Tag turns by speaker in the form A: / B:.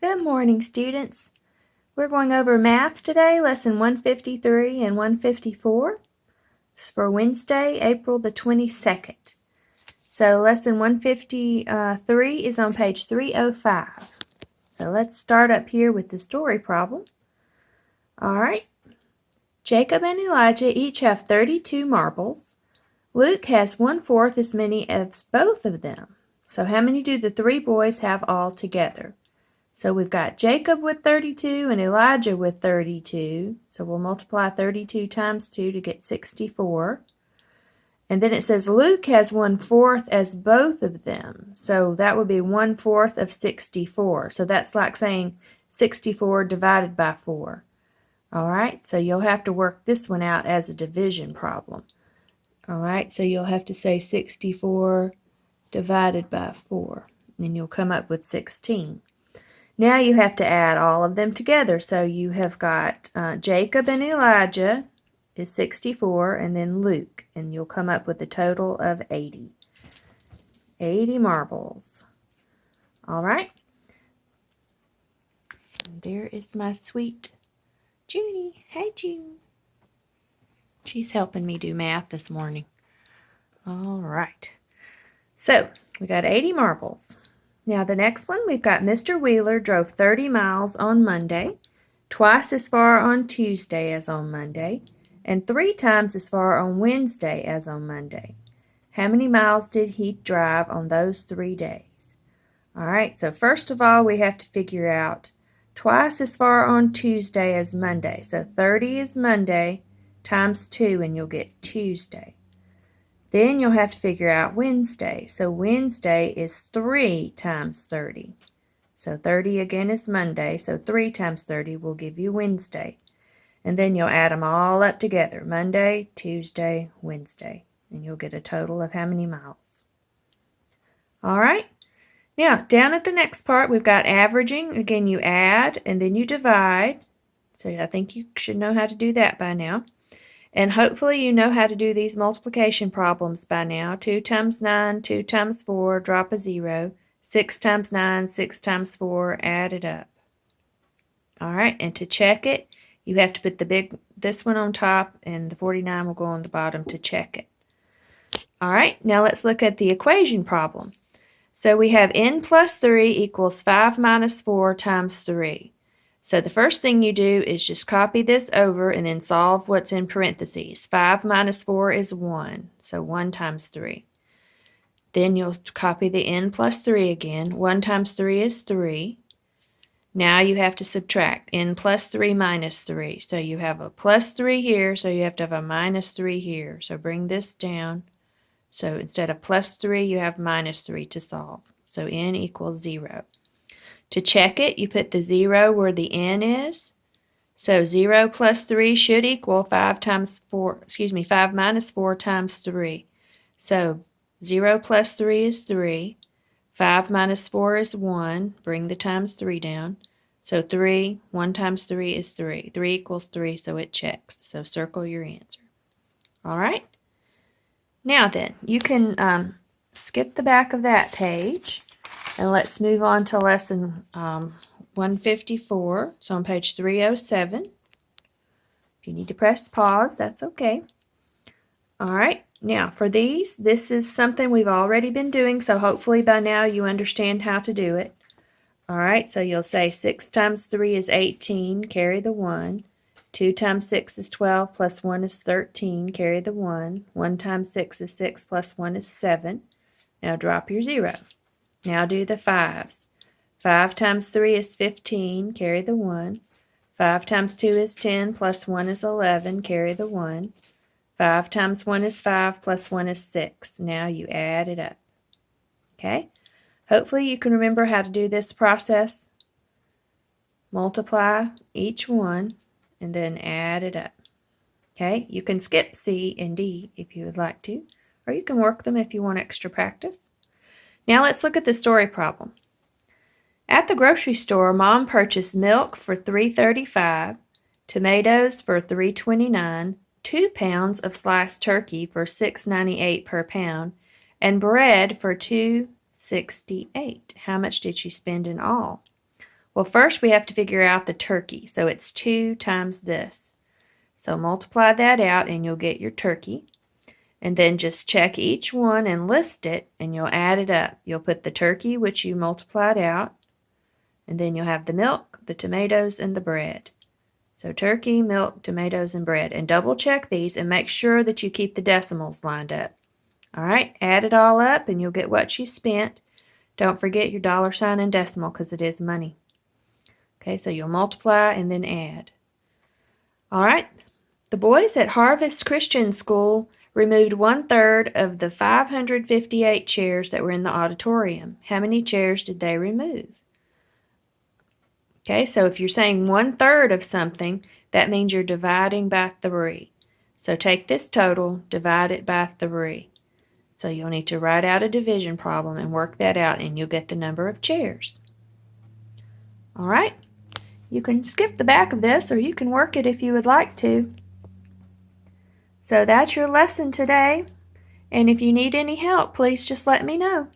A: Good morning, students. We're going over math today, lesson 153 and 154. It's for Wednesday, April the 22nd. So lesson 153 is on page 305. So let's start up here with the story problem. All right. Jacob and Elijah each have 32 marbles. Luke has 1/4 as many as both of them. So how many do the three boys have all together? So we've got Jacob with 32 and Elijah with 32. So we'll multiply 32 times 2 to get 64. And then it says Luke has 1/4 as both of them. So that would be 1/4 of 64. So that's like saying 64 divided by 4. All right, so you'll have to work this one out as a division problem. All right, so you'll have to say 64 divided by 4. And you'll come up with 16. Now you have to add all of them together. So you have got Jacob and Elijah is 64, and then Luke, and you'll come up with a total of 80. 80 marbles. All right. And there is my sweet Junie. Hey, June. She's helping me do math this morning. All right. So we got 80 marbles. Now the next one, we've got Mr. Wheeler drove 30 miles on Monday, twice as far on Tuesday as on Monday, and 3 times as far on Wednesday as on Monday. How many miles did he drive on those 3 days? All right, so first of all, we have to figure out twice as far on Tuesday as Monday. So 30 is Monday times 2, and you'll get Tuesday. Then you'll have to figure out Wednesday. So Wednesday is 3 times 30. So 30 again is Monday. So 3 times 30 will give you Wednesday. And then you'll add them all up together. Monday, Tuesday, Wednesday. And you'll get a total of how many miles? All right. Now, down at the next part, we've got averaging. Again, you add and then you divide. So I think you should know how to do that by now. And hopefully you know how to do these multiplication problems by now. 2 times 9, 2 times 4, drop a 0. 6 times 9, 6 times 4, add it up. All right, and to check it, you have to put this one on top, and the 49 will go on the bottom to check it. All right, now let's look at the equation problem. So we have n plus 3 equals 5 minus 4 times 3. So the first thing you do is just copy this over and then solve what's in parentheses. 5 minus 4 is 1, so 1 times 3. Then you'll copy the n plus 3 again. 1 times 3 is 3. Now you have to subtract n plus 3 minus 3. So you have a plus 3 here, so you have to have a minus 3 here. So bring this down. So instead of plus 3, you have minus 3 to solve. So n equals 0. To check it, you put the 0 where the n is. So 0 plus 3 should equal 5 minus 4 times 3. So 0 plus 3 is 3. 5 minus 4 is 1. Bring the times 3 down. So 1 times 3 is 3. 3 equals 3, so it checks. So circle your answer. All right? Now then, you can skip the back of that page. And let's move on to lesson 154. It's on page 307. If you need to press pause, that's okay. All right, now for these, this is something we've already been doing, so hopefully by now you understand how to do it. All right, so you'll say 6 times 3 is 18, carry the 1. 2 times 6 is 12, plus 1 is 13, carry the 1. 1 times 6 is 6, plus 1 is 7. Now drop your 0. Now do the 5s. 5 times 3 is 15, carry the 1. 5 times 2 is 10, plus 1 is 11, carry the 1. 5 times 1 is 5, plus 1 is 6. Now you add it up. Okay? Hopefully you can remember how to do this process. Multiply each one, and then add it up. Okay? You can skip C and D if you would like to, or you can work them if you want extra practice. Now let's look at the story problem. At the grocery store, Mom purchased milk for $3.35, tomatoes for $3.29, 2 pounds of sliced turkey for $6.98 per pound, and bread for $2.68. How much did she spend in all? Well, first we have to figure out the turkey. So it's 2 times this. So multiply that out and you'll get your turkey. And then just check each one and list it, and you'll add it up. You'll put the turkey, which you multiplied out, and then you'll have the milk, the tomatoes, and the bread. So turkey, milk, tomatoes, and bread. And double check these and make sure that you keep the decimals lined up. All right, add it all up and you'll get what you spent. Don't forget your $ and decimal because it is money. Okay, so you'll multiply and then add. All right, the boys at Harvest Christian School removed 1/3 of the 558 chairs that were in the auditorium. How many chairs did they remove? Okay, so if you're saying 1/3 of something, that means you're dividing by 3. So take this total, divide it by 3. So you'll need to write out a division problem and work that out, and you'll get the number of chairs. All right, you can skip the back of this, or you can work it if you would like to. So that's your lesson today, and if you need any help, please just let me know.